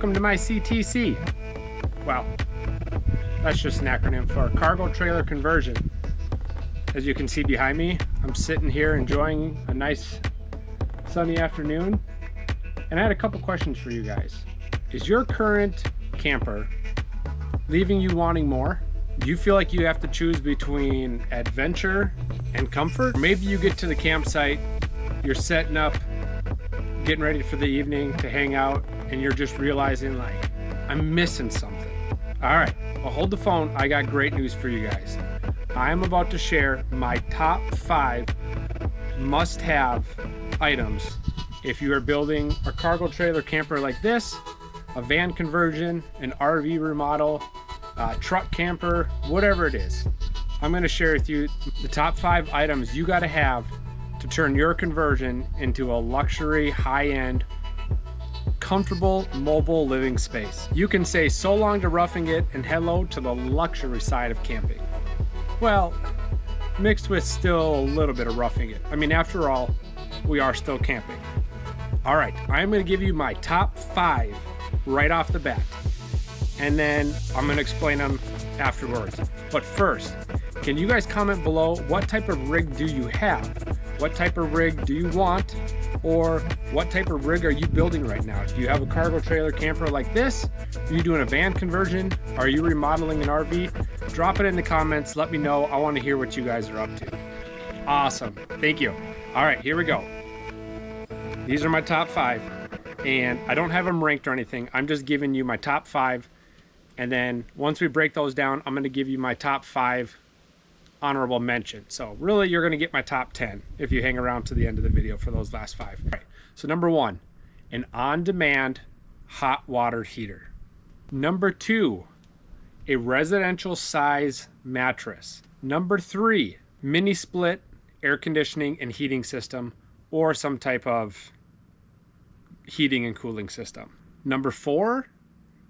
Welcome to my CTC. Well, that's just an acronym for Cargo Trailer Conversion. As you can see behind me, I'm sitting here enjoying a nice sunny afternoon. And I had a couple questions for you guys. Is your current camper leaving you wanting more? Do you feel like you have to choose between adventure and comfort? Or maybe you get to the campsite, you're setting up, getting ready for the evening to hang out, and you're just realizing like, I'm missing something. All right, well, hold the phone. I got great news for you guys. I'm about to share my top 5 must-have items if you are building a cargo trailer camper like this, a van conversion, an RV remodel, truck camper, whatever it is. I'm going to share with you the top 5 items you got to have to turn your conversion into a luxury, high-end, comfortable, mobile living space. You can say so long to roughing it and hello to the luxury side of camping. Well, mixed with still a little bit of roughing it. I mean, after all, we are still camping. All right, I'm going to give you my top 5 right off the bat, and then I'm going to explain them afterwards. But first, can you guys comment below what type of rig do you have? What type of rig do you want? Or what type of rig are you building right now? Do you have a cargo trailer camper like this? Are you doing a van conversion? Are you remodeling an RV? Drop it in the comments. Let me know. I want to hear what you guys are up to. Awesome. Thank you. All right, here we go. These are my top 5, and I don't have them ranked or anything. I'm just giving you my top 5, and then once we break those down, I'm going to give you my top 5 honorable mention. So really, you're going to get my top 10 if you hang around to the end of the video for those last 5. All right, so number 1, an on-demand hot water heater. Number 2, a residential size mattress. Number 3, mini split air conditioning and heating system, or some type of heating and cooling system. Number 4,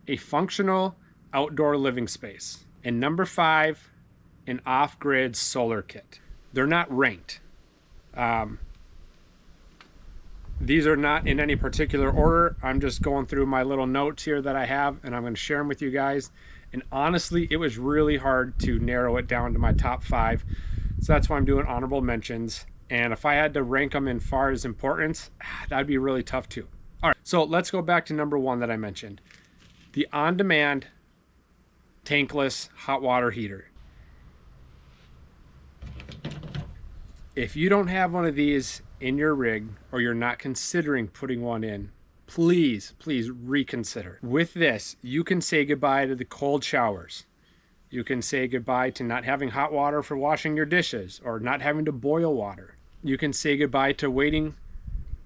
a functional outdoor living space. And number 5, an off-grid solar kit. They're not ranked. These are not in any particular order. I'm just going through my little notes here that I have, and I'm going to share them with you guys. And honestly, it was really hard to narrow it down to my top 5. So that's why I'm doing honorable mentions. And if I had to rank them in far as importance, that'd be really tough too. All right, so let's go back to number 1 that I mentioned. The on-demand tankless hot water heater. If you don't have one of these in your rig, or you're not considering putting one in, please reconsider. With this, you can say goodbye to the cold showers. You can say goodbye to not having hot water for washing your dishes or not having to boil water. You can say goodbye to waiting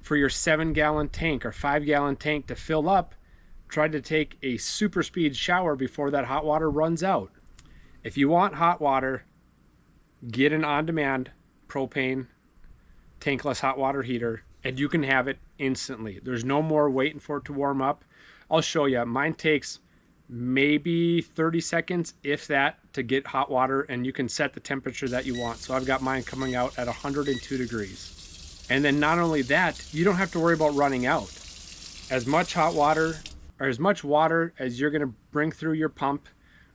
for your 7-gallon tank or 5-gallon tank to fill up. Try to take a super speed shower before that hot water runs out. If you want hot water, get an on-demand propane tankless hot water heater, and you can have it instantly. There's no more waiting for it to warm up. I'll show you. Mine takes maybe 30 seconds, if that, to get hot water, and you can set the temperature that you want. So I've got mine coming out at 102 degrees. And then not only that, you don't have to worry about running out. As much hot water, or as much water as you're going to bring through your pump,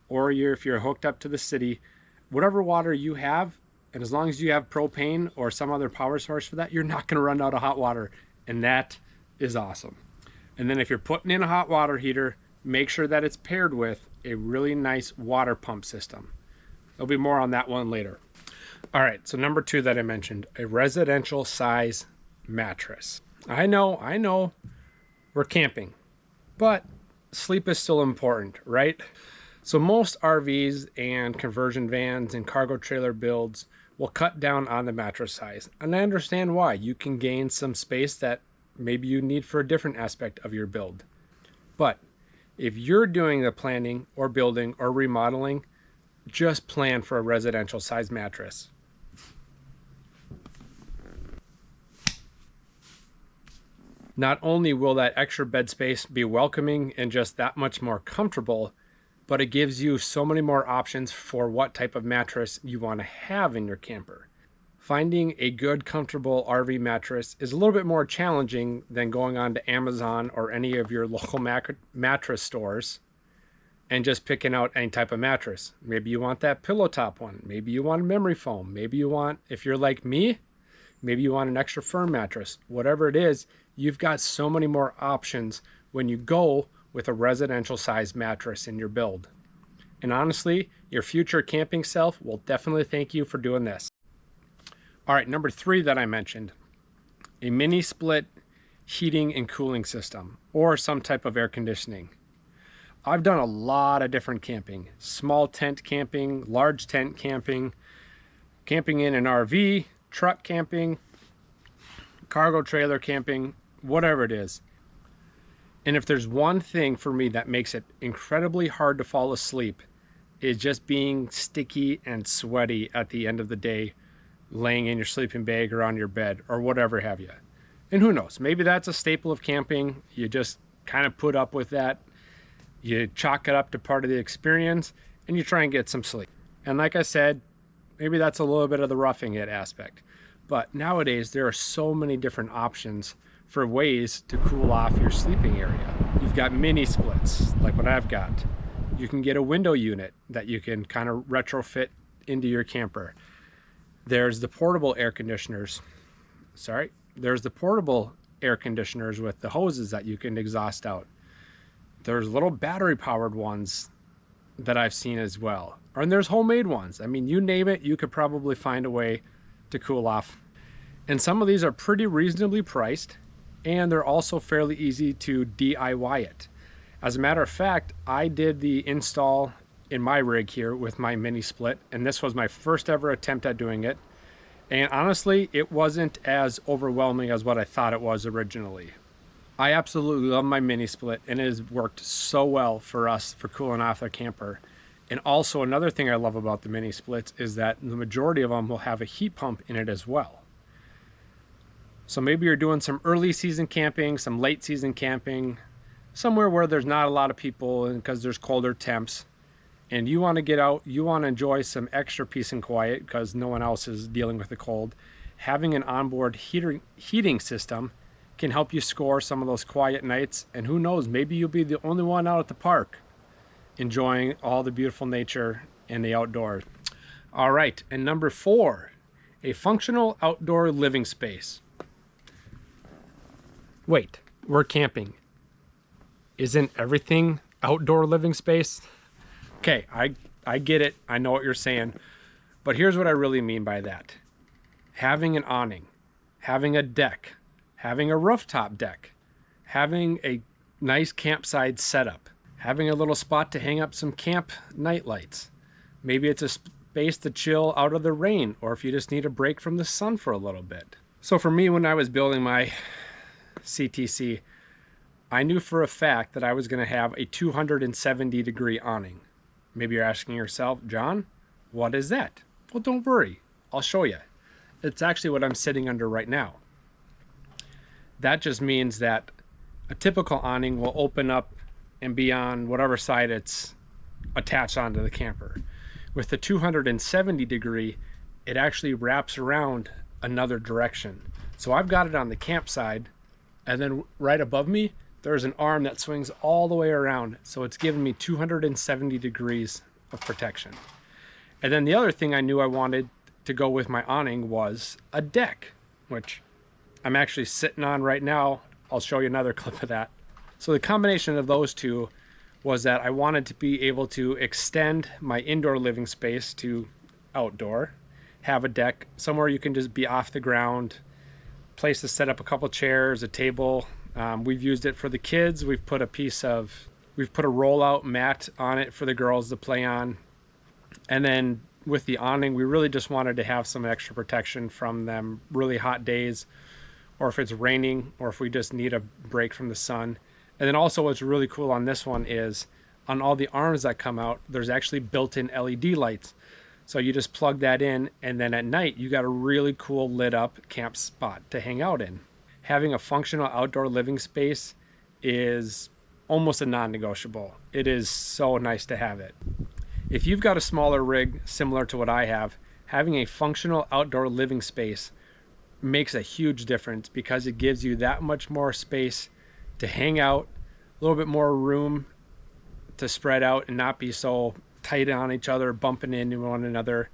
or if you're hooked up to the city, whatever water you have, and as long as you have propane or some other power source for that, you're not going to run out of hot water. And that is awesome. And then if you're putting in a hot water heater, make sure that it's paired with a really nice water pump system. There'll be more on that one later. All right, so number 2 that I mentioned, a residential size mattress. I know, we're camping, but sleep is still important, right? So most RVs and conversion vans and cargo trailer builds will cut down on the mattress size. And I understand why. You can gain some space that maybe you need for a different aspect of your build. But if you're doing the planning or building or remodeling, just plan for a residential size mattress. Not only will that extra bed space be welcoming and just that much more comfortable, but it gives you so many more options for what type of mattress you want to have in your camper. Finding a good, comfortable RV mattress is a little bit more challenging than going on to Amazon or any of your local mattress stores and just picking out any type of mattress. Maybe you want that pillow top one. Maybe you want a memory foam. Maybe you want, if you're like me, maybe you want an extra firm mattress. Whatever it is, you've got so many more options when you go with a residential size mattress in your build. And honestly, your future camping self will definitely thank you for doing this. All right, number 3 that I mentioned, a mini split heating and cooling system or some type of air conditioning. I've done a lot of different camping, small tent camping, large tent camping, camping in an RV, truck camping, cargo trailer camping, whatever it is. And if there's one thing for me that makes it incredibly hard to fall asleep, is just being sticky and sweaty at the end of the day, laying in your sleeping bag or on your bed or whatever have you. And who knows, maybe that's a staple of camping. You just kind of put up with that. You chalk it up to part of the experience and you try and get some sleep. And like I said, maybe that's a little bit of the roughing it aspect. But nowadays there are so many different options for ways to cool off your sleeping area. You've got mini splits like what I've got. You can get a window unit that you can kind of retrofit into your camper. There's the portable air conditioners. There's the portable air conditioners with the hoses that you can exhaust out. There's little battery powered ones that I've seen as well. And there's homemade ones. I mean, you name it, you could probably find a way to cool off. And some of these are pretty reasonably priced, and they're also fairly easy to DIY it. As a matter of fact, I did the install in my rig here with my mini split, and this was my first ever attempt at doing it. And honestly, it wasn't as overwhelming as what I thought it was originally. I absolutely love my mini split, and it has worked so well for us for cooling off the camper. And also another thing I love about the mini splits is that the majority of them will have a heat pump in it as well. So maybe you're doing some early season camping, some late season camping, somewhere where there's not a lot of people and because there's colder temps, and you want to get out, you want to enjoy some extra peace and quiet because no one else is dealing with the cold. Having an onboard heating system can help you score some of those quiet nights, and who knows, maybe you'll be the only one out at the park enjoying all the beautiful nature and the outdoors. All right, and number 4, a functional outdoor living space. Wait, we're camping. Isn't everything outdoor living space? Okay, I get it. I know what you're saying. But here's what I really mean by that. Having an awning, having a deck, having a rooftop deck, having a nice campsite setup, having a little spot to hang up some camp night lights. Maybe it's a space to chill out of the rain, or if you just need a break from the sun for a little bit. So for me, when I was building my CTC, I knew for a fact that I was going to have a 270-degree awning. Maybe you're asking yourself, John, what is that? Well, don't worry. I'll show you. It's actually what I'm sitting under right now. That just means that a typical awning will open up and be on whatever side it's attached onto the camper. With the 270-degree, it actually wraps around another direction. So I've got it on the camp side, and then right above me, there's an arm that swings all the way around. So it's giving me 270 degrees of protection. And then the other thing I knew I wanted to go with my awning was a deck, which I'm actually sitting on right now. I'll show you another clip of that. So the combination of those two was that I wanted to be able to extend my indoor living space to outdoor, have a deck somewhere you can just be off the ground, place to set up a couple chairs, a table. We've used it for the kids. We've put a rollout mat on it for the girls to play on. And then with the awning, we really just wanted to have some extra protection from them really hot days, or if it's raining, or if we just need a break from the sun. And then also what's really cool on this one is on all the arms that come out, there's actually built-in LED lights. So you just plug that in, and then at night you got a really cool lit up camp spot to hang out in. Having a functional outdoor living space is almost a non-negotiable. It is so nice to have it. If you've got a smaller rig similar to what I have, having a functional outdoor living space makes a huge difference because it gives you that much more space to hang out, a little bit more room to spread out and not be so tight on each other, bumping into one another,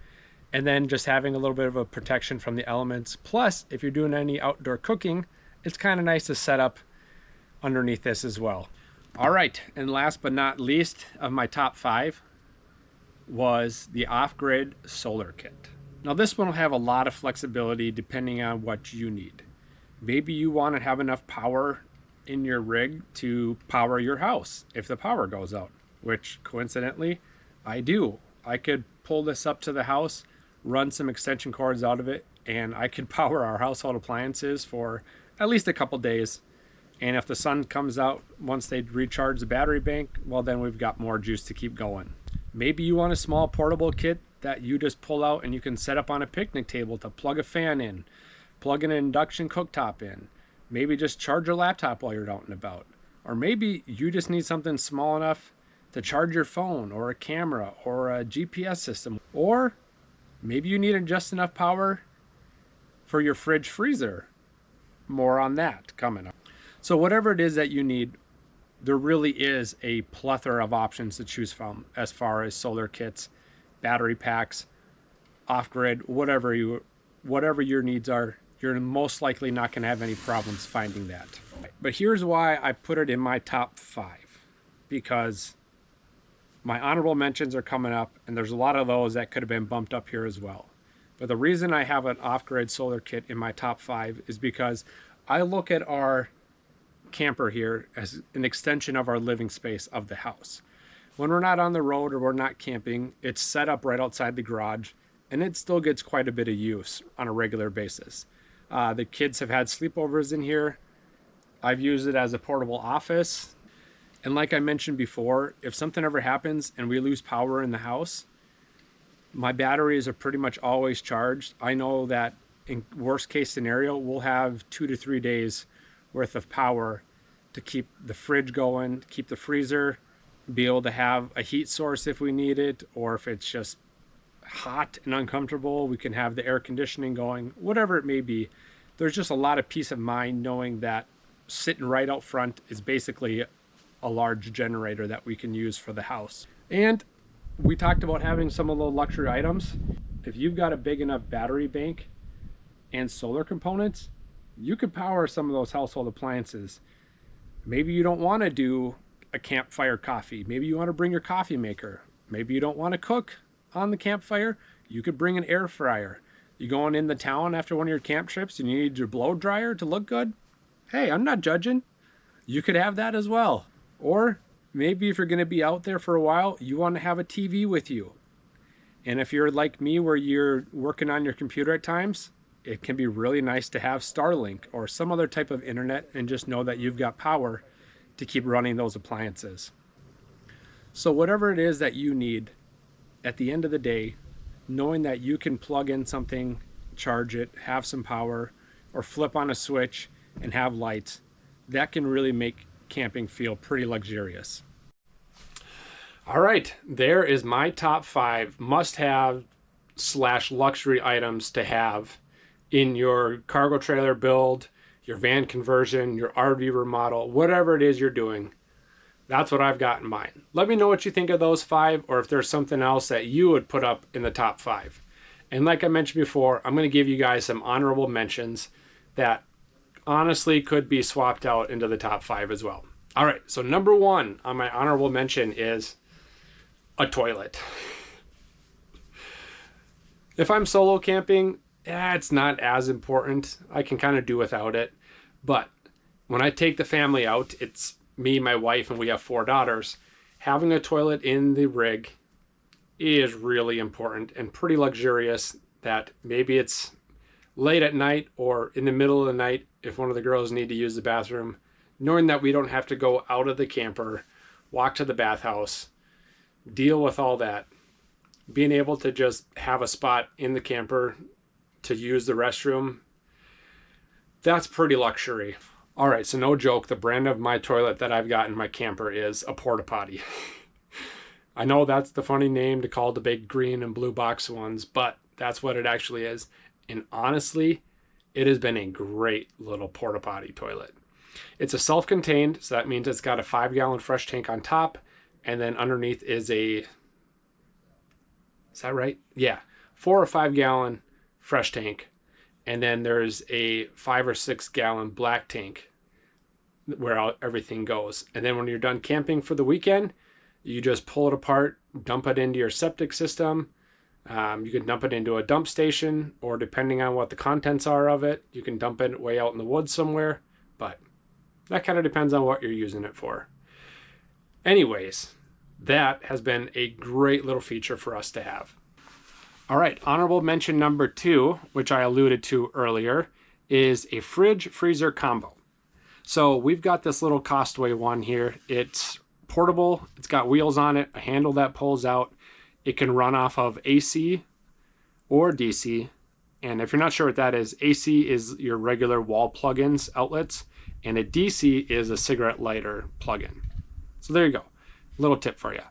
and then just having a little bit of a protection from the elements. Plus, if you're doing any outdoor cooking, it's kind of nice to set up underneath this as well. All right, and last but not least of my top 5 was the off-grid solar kit. Now this one will have a lot of flexibility depending on what you need. Maybe you want to have enough power in your rig to power your house if the power goes out, which coincidentally I do. I could pull this up to the house, run some extension cords out of it, and I could power our household appliances for at least a couple days. And if the sun comes out once they recharge the battery bank, well, then we've got more juice to keep going. Maybe you want a small portable kit that you just pull out and you can set up on a picnic table to plug a fan in, plug an induction cooktop in, maybe just charge your laptop while you're out and about. Or maybe you just need something small enough to charge your phone or a camera or a GPS system. Or maybe you need just enough power for your fridge freezer. More on that coming up. So whatever it is that you need, there really is a plethora of options to choose from as far as solar kits, battery packs, off-grid, whatever your needs are. You're most likely not going to have any problems finding that. But here's why I put it in my top 5, because my honorable mentions are coming up, and there's a lot of those that could have been bumped up here as well. But the reason I have an off-grid solar kit in my top 5 is because I look at our camper here as an extension of our living space of the house. When we're not on the road or we're not camping, it's set up right outside the garage, and it still gets quite a bit of use on a regular basis. The kids have had sleepovers in here. I've used it as a portable office. And like I mentioned before, if something ever happens and we lose power in the house, my batteries are pretty much always charged. I know that in worst case scenario, we'll have 2 to 3 days worth of power to keep the fridge going, keep the freezer, be able to have a heat source if we need it, or if it's just hot and uncomfortable, we can have the air conditioning going, whatever it may be. There's just a lot of peace of mind knowing that sitting right out front is basically a large generator that we can use for the house. And we talked about having some of the luxury items. If you've got a big enough battery bank and solar components, you could power some of those household appliances. Maybe you don't want to do a campfire coffee. Maybe you want to bring your coffee maker. Maybe you don't want to cook on the campfire. You could bring an air fryer. You going in the town after one of your camp trips and you need your blow dryer to look good? Hey, I'm not judging. You could have that as well. Or maybe if you're going to be out there for a while, you want to have a TV with you. And if you're like me where you're working on your computer at times, it can be really nice to have Starlink or some other type of internet and just know that you've got power to keep running those appliances. So whatever it is that you need, at the end of the day, knowing that you can plug in something, charge it, have some power, or flip on a switch and have lights, that can really make camping feel pretty luxurious. All right, there is my top 5 must-have / luxury items to have in your cargo trailer build, your van conversion, your RV remodel, whatever it is you're doing. That's what I've got in mind. Let me know what you think of those 5, or if there's something else that you would put up in the top 5. And like I mentioned before, I'm going to give you guys some honorable mentions that honestly could be swapped out into the top 5 as well. All right, so number 1 on my honorable mention is a toilet. If I'm solo camping, it's not as important. I can kind of do without it. But when I take the family out, it's me, my wife, and we have 4 daughters. Having a toilet in the rig is really important and pretty luxurious, that maybe it's late at night or in the middle of the night if one of the girls need to use the bathroom, knowing that we don't have to go out of the camper, walk to the bathhouse, deal with all that. Being able to just have a spot in the camper to use the restroom, that's pretty luxury. All right, so no joke, the brand of my toilet that I've got in my camper is a porta potty. I know that's the funny name to call the big green and blue box ones, but That's what it actually is. And honestly, it has been a great little porta potty toilet. It's a self-contained, so that means it's got a 5-gallon fresh tank on top, and then underneath is is that right? Yeah, 4 or 5-gallon fresh tank, and then there's a 5 or 6-gallon black tank where everything goes. And then when you're done camping for the weekend, you just pull it apart, dump it into your septic system. You can dump it into a dump station, or depending on what the contents are of it, you can dump it way out in the woods somewhere. But that kind of depends on what you're using it for. Anyways, that has been a great little feature for us to have. All right, honorable mention number 2, which I alluded to earlier, is a fridge freezer combo. So we've got this little Costway one here. It's portable, it's got wheels on it, a handle that pulls out. It can run off of AC or DC. And if you're not sure what that is, AC is your regular wall plugins outlets, and a DC is a cigarette lighter plug-in. So there you go, little tip for you.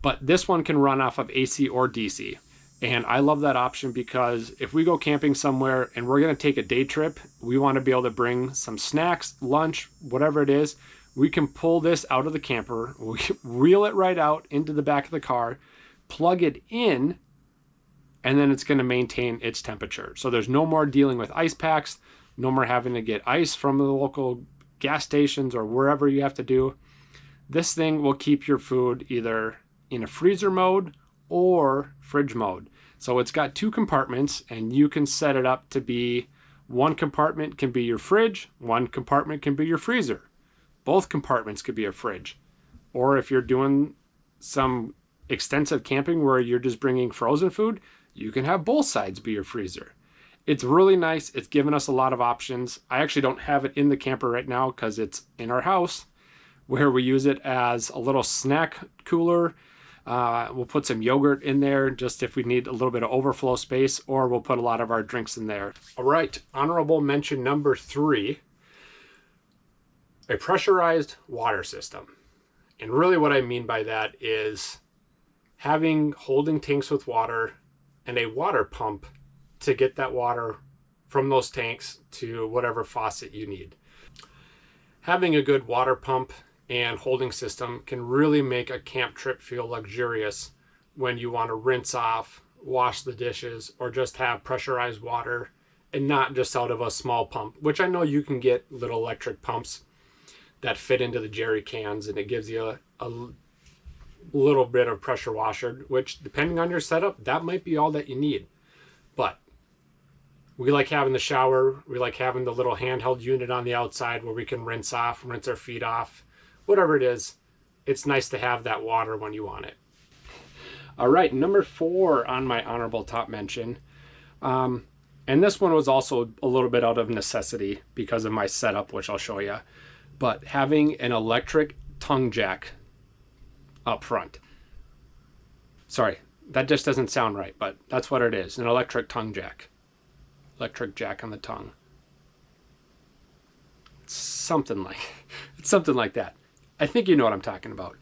But this one can run off of AC or DC. And I love that option because if we go camping somewhere and we're going to take a day trip, we want to be able to bring some snacks, lunch, whatever it is. We can pull this out of the camper, we reel it right out into the back of the car, plug it in, and then it's going to maintain its temperature. So there's no more dealing with ice packs, no more having to get ice from the local gas stations or wherever you have to do. This thing will keep your food either in a freezer mode or fridge mode. So it's got 2 compartments, and you can set it up to be, one compartment can be your fridge, one compartment can be your freezer. Both compartments could be a fridge. Or if you're doing some extensive camping where you're just bringing frozen food, you can have both sides be your freezer. It's really nice. It's given us a lot of options. I actually don't have it in the camper right now because it's in our house, where we use it as a little snack cooler. We'll put some yogurt in there just if we need a little bit of overflow space, or we'll put a lot of our drinks in there. All right, honorable mention number 3, a pressurized water system. And really what I mean by that is having holding tanks with water and a water pump to get that water from those tanks to whatever faucet you need. Having a good water pump and holding system can really make a camp trip feel luxurious when you want to rinse off, wash the dishes, or just have pressurized water and not just out of a small pump, which I know you can get little electric pumps that fit into the jerry cans, and it gives you a little bit of pressure washer, which depending on your setup, that might be all that you need. But we like having the shower, we like having the little handheld unit on the outside where we can rinse off, rinse our feet off, whatever it is. It's nice to have that water when you want it. All right, number 4 on my honorable top mention. And this one was also a little bit out of necessity because of my setup, which I'll show you. But having an electric tongue jack up front. Sorry, that just doesn't sound right, but that's what it is, an electric tongue jack. Electric jack on the tongue. It's something like that. I think you know what I'm talking about.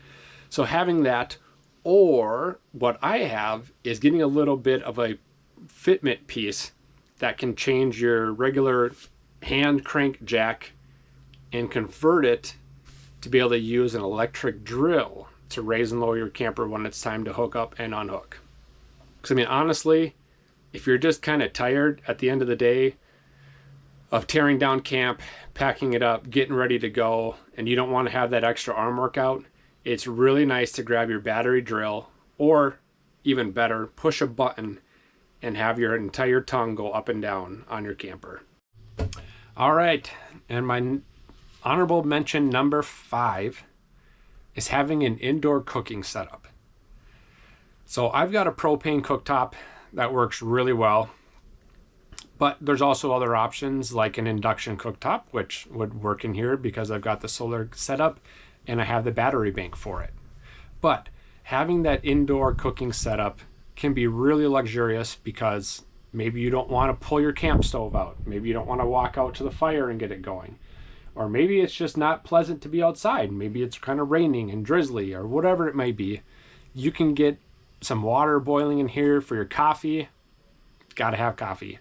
So having that, or what I have is getting a little bit of a fitment piece that can change your regular hand crank jack and convert it to be able to use an electric drill to raise and lower your camper when it's time to hook up and unhook. Because I mean, honestly, if you're just kind of tired at the end of the day of tearing down camp, packing it up, getting ready to go, and you don't want to have that extra arm workout, it's really nice to grab your battery drill, or even better, push a button and have your entire tongue go up and down on your camper. All right, and my honorable mention number 5 is having an indoor cooking setup. So I've got a propane cooktop that works really well, but there's also other options like an induction cooktop, which would work in here because I've got the solar setup and I have the battery bank for it. But having that indoor cooking setup can be really luxurious because maybe you don't want to pull your camp stove out. Maybe you don't want to walk out to the fire and get it going. Or maybe it's just not pleasant to be outside. Maybe it's kind of raining and drizzly or whatever it may be. You can get some water boiling in here for your coffee, gotta have coffee.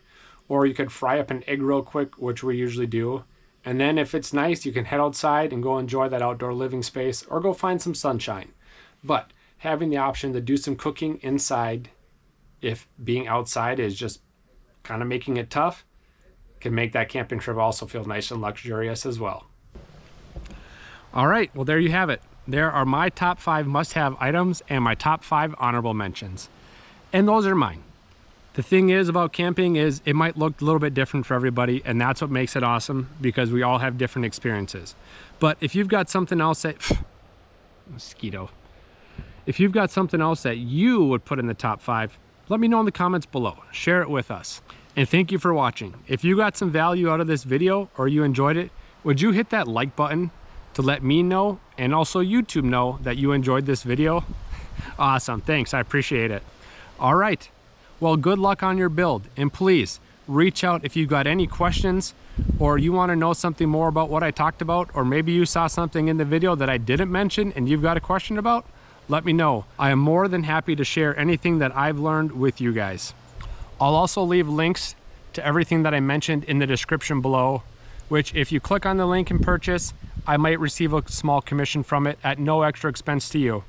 Or you could fry up an egg real quick, which we usually do. And then if it's nice, you can head outside and go enjoy that outdoor living space or go find some sunshine. But having the option to do some cooking inside, if being outside is just kind of making it tough, can make that camping trip also feel nice and luxurious as well. All right, well, there you have it. There are my top 5 must-have items and my top 5 honorable mentions. And those are mine. The thing is about camping is it might look a little bit different for everybody, and that's what makes it awesome, because we all have different experiences. But if you've got something else that mosquito, if you've got something else that you would put in the top 5, let me know in the comments below. Share it with us. And thank you for watching. If you got some value out of this video or you enjoyed it, would you hit that like button to let me know and also YouTube know that you enjoyed this video? Awesome, thanks, I appreciate it. All right. Well, good luck on your build, and please reach out if you've got any questions or you want to know something more about what I talked about, or maybe you saw something in the video that I didn't mention and you've got a question about. Let me know. I am more than happy to share anything that I've learned with you guys. I'll also leave links to everything that I mentioned in the description below, which if you click on the link and purchase, I might receive a small commission from it at no extra expense to you.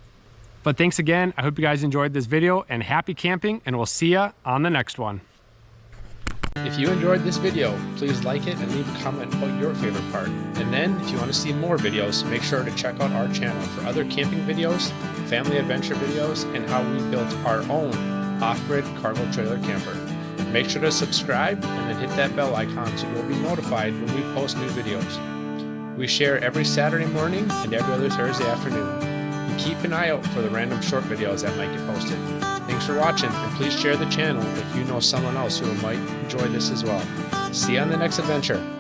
But thanks again. I hope you guys enjoyed this video, and happy camping, and we'll see ya on the next one. If you enjoyed this video, please like it and leave a comment about your favorite part. And then if you want to see more videos, make sure to check out our channel for other camping videos, family adventure videos, and how we built our own off-grid cargo trailer camper. Make sure to subscribe and then hit that bell icon so you'll be notified when we post new videos. We share every Saturday morning and every other Thursday afternoon. Keep an eye out for the random short videos that might get posted. Thanks for watching, and please share the channel if you know someone else who might enjoy this as well. See you on the next adventure.